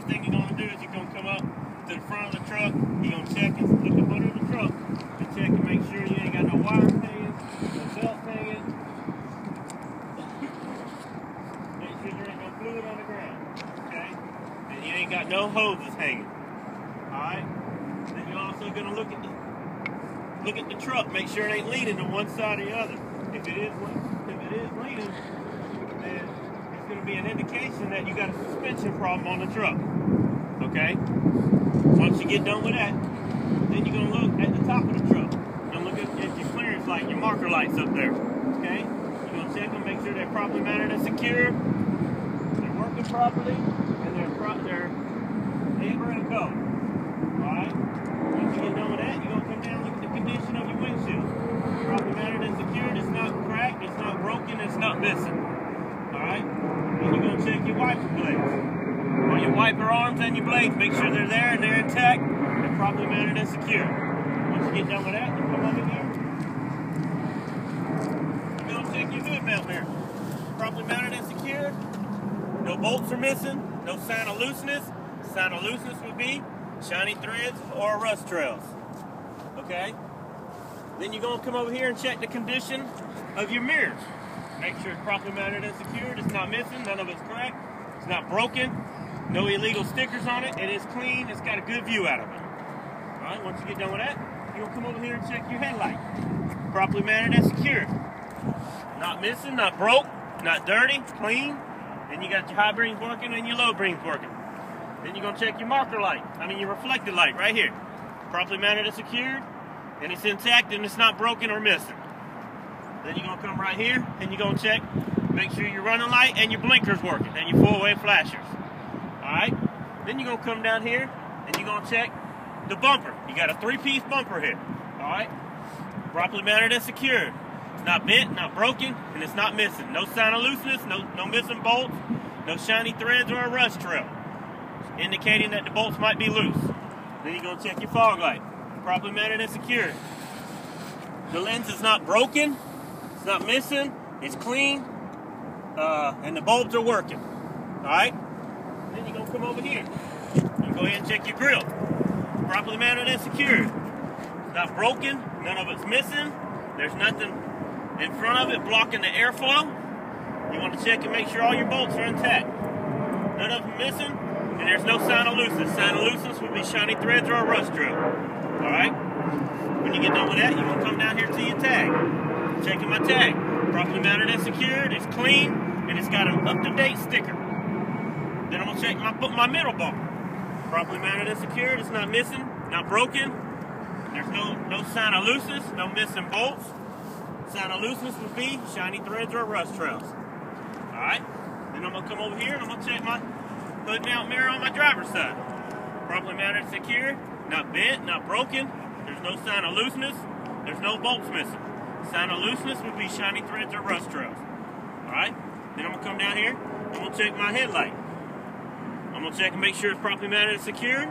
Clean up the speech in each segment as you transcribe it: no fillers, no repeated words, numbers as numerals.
first thing you're going to do is you're going to come up to the front of the truck. You're going to check and look up under the truck and check and make sure you ain't got no wires hanging, no belts hanging. Make sure there ain't no fluid on the ground, okay? And you ain't got no hoses hanging, all right? Then you're also going to look at the truck, make sure it ain't leaning to one side or the other. If it is leaning, then it's going to be an indication that you got a suspension problem on the truck. Okay? Once you get done with that, then you're going to look at the top of the truck. You're going to look at your clearance light, your marker lights up there. Okay? You're going to check them, make sure they're properly mounted and secure, they're working properly, and they're amber and go. Alright? Once you get done with that, you're going to come down and look at the condition of your windshield. Properly mounted and secured, it's not cracked, it's not broken, it's not missing. Alright? Then you're going to check your wiper blades. Or your wiper arms and your blades, make sure they're there and they're intact, they're properly mounted and secure. Once you get done with that, you come over here. You're going to check your hood mount there. Properly mounted and secured. No bolts are missing, no sign of looseness. Sign of looseness would be shiny threads or rust trails. Okay? Then you're going to come over here and check the condition of your mirrors. Make sure it's properly mounted and secured. It's not missing, none of it's cracked, it's not broken. No illegal stickers on it. It is clean. It's got a good view out of it. All right, once you get done with that, you'll come over here and check your headlight. Properly mounted and secured. Not missing, not broke, not dirty, clean. Then you got your high beams working and your low beams working. Then you're going to check your marker light. your reflected light right here. Properly mounted and secured. And it's intact and it's not broken or missing. Then you're going to come right here and you're going to check, make sure your running light and your blinkers working and your four-way flashers. Alright, then you're going to come down here and you're going to check the bumper. You got a three-piece bumper here. Alright, properly mounted and secured. It's not bent, not broken, and it's not missing. No sign of looseness, no missing bolts, no shiny threads or a rust trail, indicating that the bolts might be loose. Then you're going to check your fog light. Properly mounted and secured. The lens is not broken, it's not missing, it's clean, and the bulbs are working. Alright? Then you're going to come over here. You go ahead and check your grill. Properly mounted and secured. It's not broken, none of it's missing. There's nothing in front of it blocking the airflow. You want to check and make sure all your bolts are intact. None of them missing, and there's no sign of looseness. Sign of looseness would be shiny threads or a rust trail. Alright? When you get done with that, you're going to come down here to your tag. Checking my tag. Properly mounted and secured, it's clean, and it's got an up-to-date sticker. Then I'm going to check my middle bumper. Properly mounted and secured, it's not missing, not broken. There's no sign of looseness, no missing bolts. Sign of looseness would be shiny threads or rust trails. Alright, then I'm going to come over here and I'm going to check my hood mount mirror on my driver's side. Properly mounted and secured, not bent, not broken. There's no sign of looseness, there's no bolts missing. Sign of looseness would be shiny threads or rust trails. Alright, then I'm going to come down here, I'm going to check my headlight. I'm going to check and make sure it's properly mounted and secured.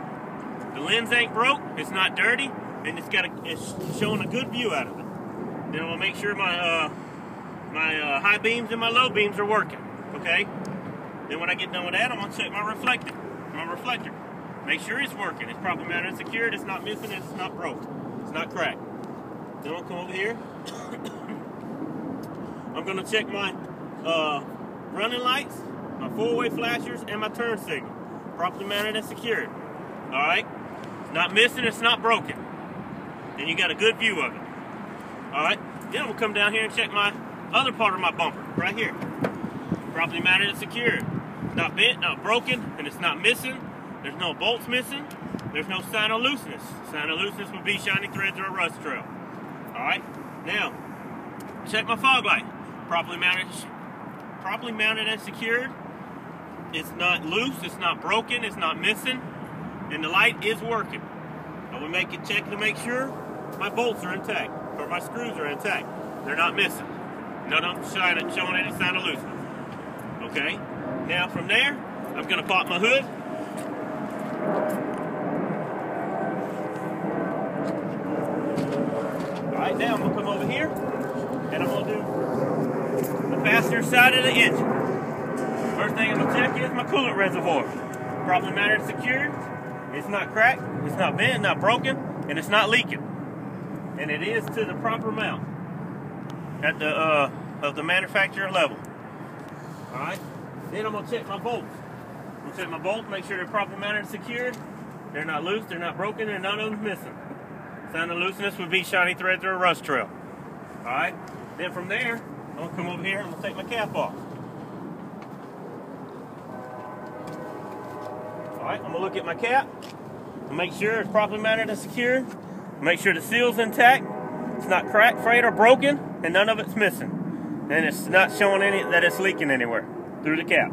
The lens ain't broke, it's not dirty, and it's showing a good view out of it. Then I'm going to make sure my high beams and my low beams are working. Okay? Then when I get done with that, I'm going to check my reflector. Make sure it's working. It's properly mounted and secured, it's not missing, it's not broke. It's not cracked. Then I'll come over here. I'm going to check my running lights, my four-way flashers, and my turn signal. Properly mounted and secured. Alright? It's not missing, it's not broken. And you got a good view of it. Alright? Then I'm going to come down here and check my other part of my bumper, right here. Properly mounted and secured. It's not bent, not broken, and it's not missing. There's no bolts missing. There's no sign of looseness. Sign of looseness would be shiny threads or a rust trail. Alright? Now, check my fog light. Properly mounted and secured. It's not loose, it's not broken, it's not missing, and the light is working. I will check to make sure my bolts are intact, or my screws are intact. They're not missing. None of them showing any sign of looseness. Okay? Now from there, I'm going to pop my hood. Alright, now I'm going to come over here, and I'm going to do the passenger side of the engine. First thing I'm going to check is my coolant reservoir. properly mounted and secured. It's not cracked, it's not bent, not broken, and it's not leaking. And it is to the proper mount at the of the manufacturer level. All right. Then I'm gonna check my bolts. I'm gonna check my bolts, make sure they're properly mounted and secured. They're not loose, they're not broken, and none of them's missing. Sign of looseness would be shiny threads or a rust trail. All right. Then from there, I'm gonna come over here and I'm gonna take my cap off. All right. I'm gonna look at my cap and make sure it's properly mounted and secured. Make sure the seal's intact. It's not cracked, frayed, or broken, and none of it's missing. And it's not showing any that it's leaking anywhere through the cap.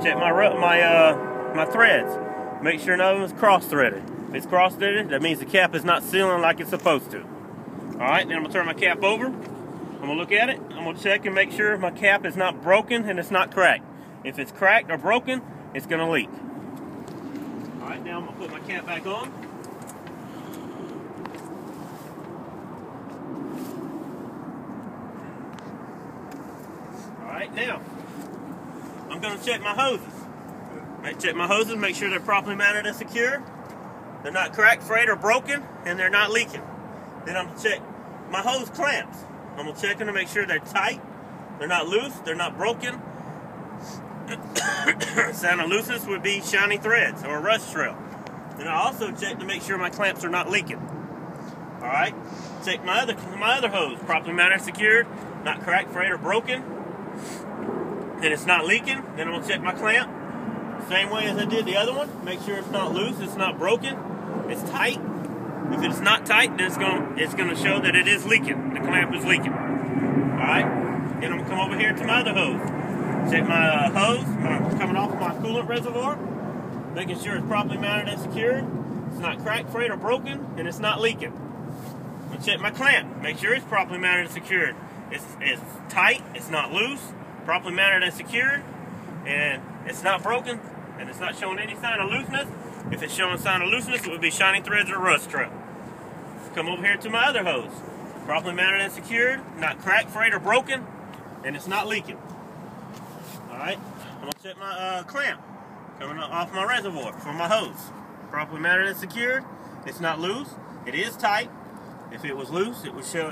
Check my threads. Make sure none of them is cross-threaded. If it's cross-threaded, that means the cap is not sealing like it's supposed to. All right, then I'm gonna turn my cap over. I'm gonna look at it. I'm gonna check and make sure my cap is not broken and it's not cracked. If it's cracked or broken, it's gonna leak. All right, now I'm gonna put my cap back on. All right, now I'm gonna check my hoses. Check my hoses, make sure they're properly mounted and secure. They're not cracked, frayed, or broken, and they're not leaking. Then I'm gonna check my hose clamps. I'm gonna check them to make sure they're tight, they're not loose, they're not broken. Sign of looseness would be shiny threads or a rust trail. Then I also check to make sure my clamps are not leaking. All right, check my other hose, properly mounted and secured, not cracked, frayed, or broken, and it's not leaking. Then I'm gonna check my clamp. Same way as I did the other one. Make sure it's not loose, it's not broken, it's tight. If it's not tight, then it's gonna show that it is leaking. The clamp is leaking. Alright? Then I'm gonna come over here to my other hose. Check my hose, coming off my coolant reservoir. Making sure it's properly mounted and secured. It's not cracked, frayed, or broken, and it's not leaking. I'm gonna check my clamp. Make sure it's properly mounted and secured. It's tight, it's not loose, properly mounted and secured, and it's not broken. And it's not showing any sign of looseness. If it's showing sign of looseness, it would be shiny threads or rust trail. Come over here to my other hose. Properly mounted and secured, not cracked, frayed, or broken, and it's not leaking. Alright, I'm going to check my clamp coming off my reservoir for my hose. Properly mounted and secured, it's not loose, it is tight. If it was loose, it would show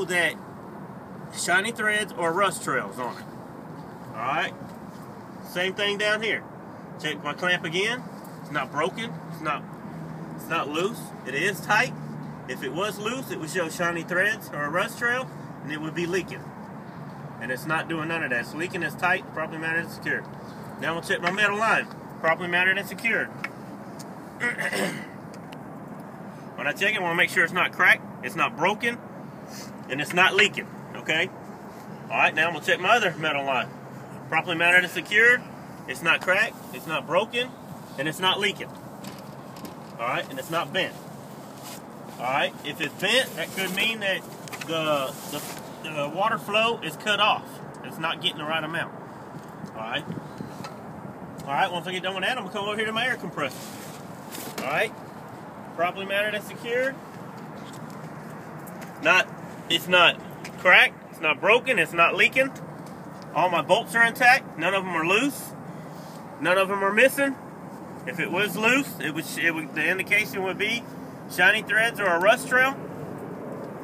that shiny threads or rust trails on it. Alright, same thing down here. Check my clamp again. It's not broken, it's not loose, it is tight. If it was loose, it would show shiny threads or a rust trail, and it would be leaking. And it's not doing none of that. It's leaking, it's tight, properly mounted and secured. Now I'm going to check my metal line, properly mounted and secured. When I check it, I want to make sure it's not cracked, it's not broken, and it's not leaking, okay? Alright, now I'm going to check my other metal line. Properly mounted and secured, it's not cracked, it's not broken, and it's not leaking. Alright, and it's not bent. Alright, if it's bent, that could mean that the water flow is cut off. It's not getting the right amount. Alright. Alright, once I get done with that, I'm going to come over here to my air compressor. Alright, properly mounted and secured. It's not cracked, it's not broken, it's not leaking. All my bolts are intact, none of them are loose, none of them are missing. If it was loose, the indication would be shiny threads or a rust trail,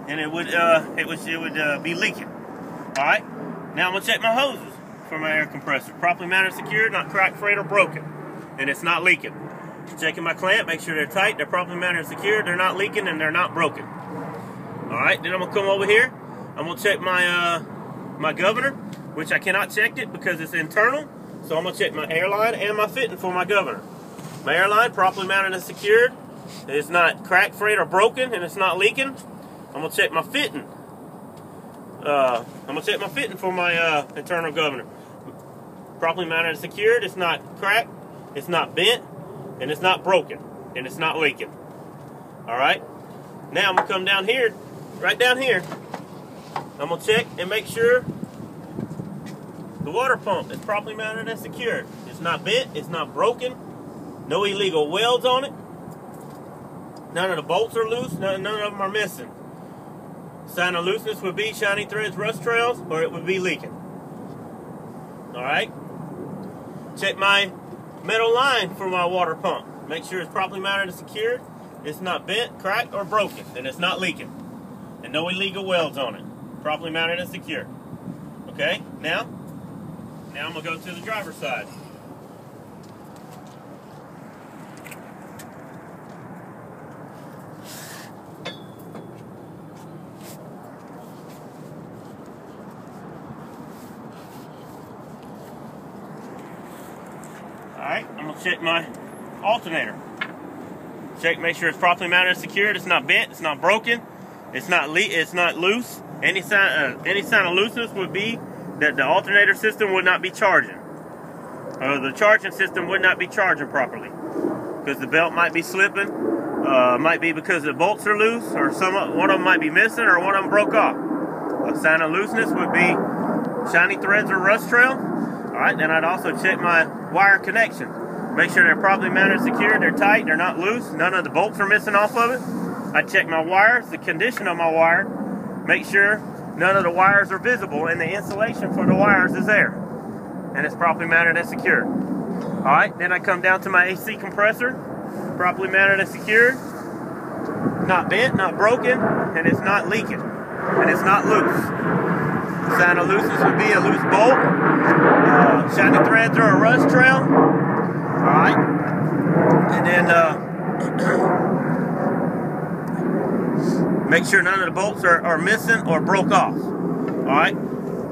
and it would be leaking. All right. Now I'm gonna check my hoses for my air compressor. Properly mounted, secured, not cracked, frayed, or broken, and it's not leaking. Checking my clamp, make sure they're tight, they're properly mounted and secured, they're not leaking, and they're not broken. All right. Then I'm gonna come over here. I'm gonna check my my governor, which I cannot check it because it's internal. So I'm gonna check my airline and my fitting for my governor. My airline, properly mounted and secured. It's not cracked, frayed, or broken, and it's not leaking. I'm gonna check my fitting. For my internal governor. Properly mounted and secured. It's not cracked, it's not bent, and it's not broken, and it's not leaking. All right. Now I'm gonna come down here, right down here. I'm gonna check and make sure the water pump is properly mounted and secured. It's not bent, it's not broken, no illegal welds on it. None of the bolts are loose, none of them are missing. Sign of looseness would be shiny threads, rust trails, or it would be leaking. Alright, check my metal line for my water pump. Make sure it's properly mounted and secured. It's not bent, cracked, or broken, and it's not leaking. And no illegal welds on it. Properly mounted and secured. Okay, now I'm gonna go to the driver's side. Alright, I'm going to check my alternator. Make sure it's properly mounted and secured. It's not bent, it's not broken, it's not loose. Any sign of looseness would be that the alternator system would not be charging. The charging system would not be charging properly. Because the belt might be slipping, might be because the bolts are loose, or one of them might be missing, or one of them broke off. A sign of looseness would be shiny threads or rust trail. Alright, then I'd also check my wire connections. Make sure they're properly mounted and secured, they're tight, they're not loose, none of the bolts are missing off of it. I check my wires, the condition of my wire, make sure none of the wires are visible and the insulation for the wires is there. And it's properly mounted and secured. Alright, then I come down to my AC compressor, properly mounted and secured, not bent, not broken, and it's not leaking, and it's not loose. Sign of looseness would be a loose bolt, shiny threads or a rust trail. Alright, and then make sure none of the bolts are missing or broke off. Alright,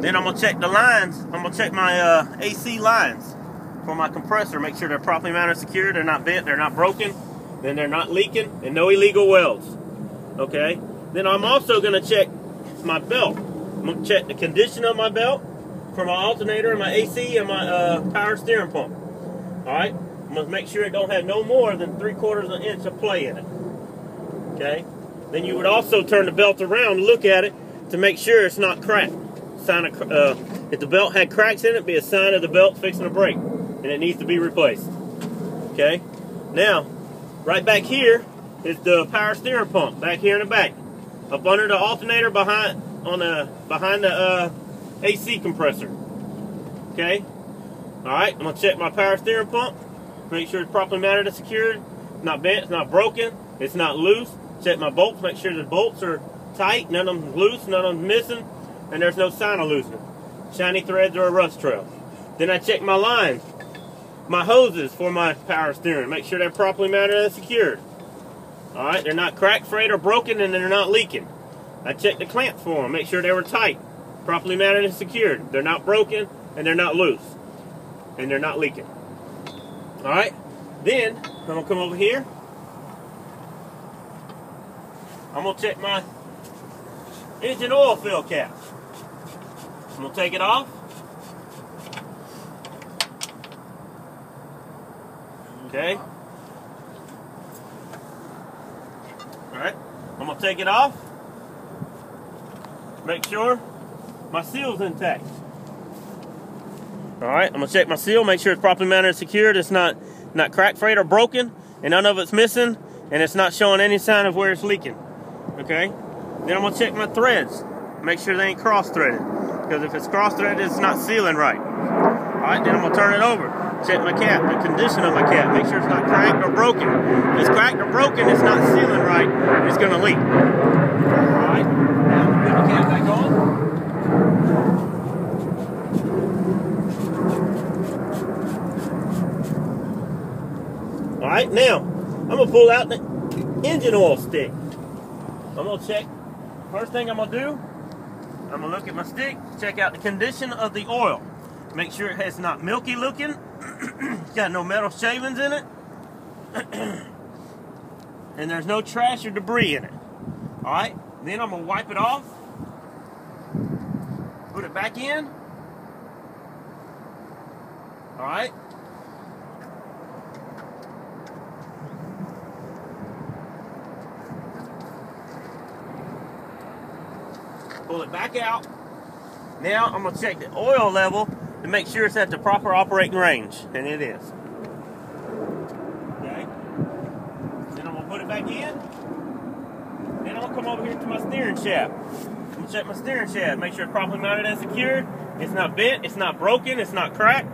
then I'm going to check the lines. I'm going to check my AC lines for my compressor. Make sure they're properly mounted and secured, they're not bent, they're not broken, then they're not leaking, and no illegal welds. Okay, then I'm also going to check my belt. I'm going to check the condition of my belt for my alternator and my AC and my power steering pump. Alright, I'm going to make sure it don't have no more than 3/4 of an inch of play in it. Okay, then you would also turn the belt around and look at it to make sure it's not cracked. If the belt had cracks in it, it'd be a sign of the belt fixing to break and it needs to be replaced. Okay, now right back here is the power steering pump, back here in the back, up under the alternator behind the AC compressor. Okay, alright, I'm going to check my power steering pump, make sure it's properly mounted and secured, not bent, it's not broken, it's not loose. Check my bolts, make sure the bolts are tight, none of them loose, none of them missing, and there's no sign of looseness, shiny threads or a rust trail. Then I check my lines, my hoses for my power steering, make sure they're properly mounted and secured. Alright, they're not cracked, frayed, or broken, and they're not leaking. I checked the clamps for them, make sure they were tight, properly mounted and secured. They're not broken, and they're not loose, and they're not leaking. Alright, then I'm going to come over here. I'm going to check my engine oil fill cap. I'm going to take it off. Okay. Alright, I'm going to take it off. Make sure my seal's intact. Alright, I'm going to check my seal, make sure it's properly mounted and secured. It's not cracked, frayed, or broken, and none of it's missing, and it's not showing any sign of where it's leaking. Okay? Then I'm going to check my threads. Make sure they ain't cross-threaded, because if it's cross-threaded, it's not sealing right. Alright, then I'm going to turn it over. Check my cap, the condition of my cap. Make sure it's not cracked or broken. If it's cracked or broken, it's not sealing right, and it's going to leak. Alright, now I'm going to put the cap back on. Alright, now I'm going to pull out the engine oil stick. I'm going to check, first thing I'm going to do, I'm going to look at my stick, check out the condition of the oil. Make sure it has not milky looking, got no metal shavings in it, and there's no trash or debris in it. Alright, then I'm going to wipe it off, put it back in. Alright. Pull it back out. Now I'm going to check the oil level to make sure it's at the proper operating range, and it is. Okay. Then I'm going to put it back in. Then I'm going to come over here to my steering shaft. I'm going to check my steering shaft, make sure it's properly mounted and secured. It's not bent, it's not broken, it's not cracked,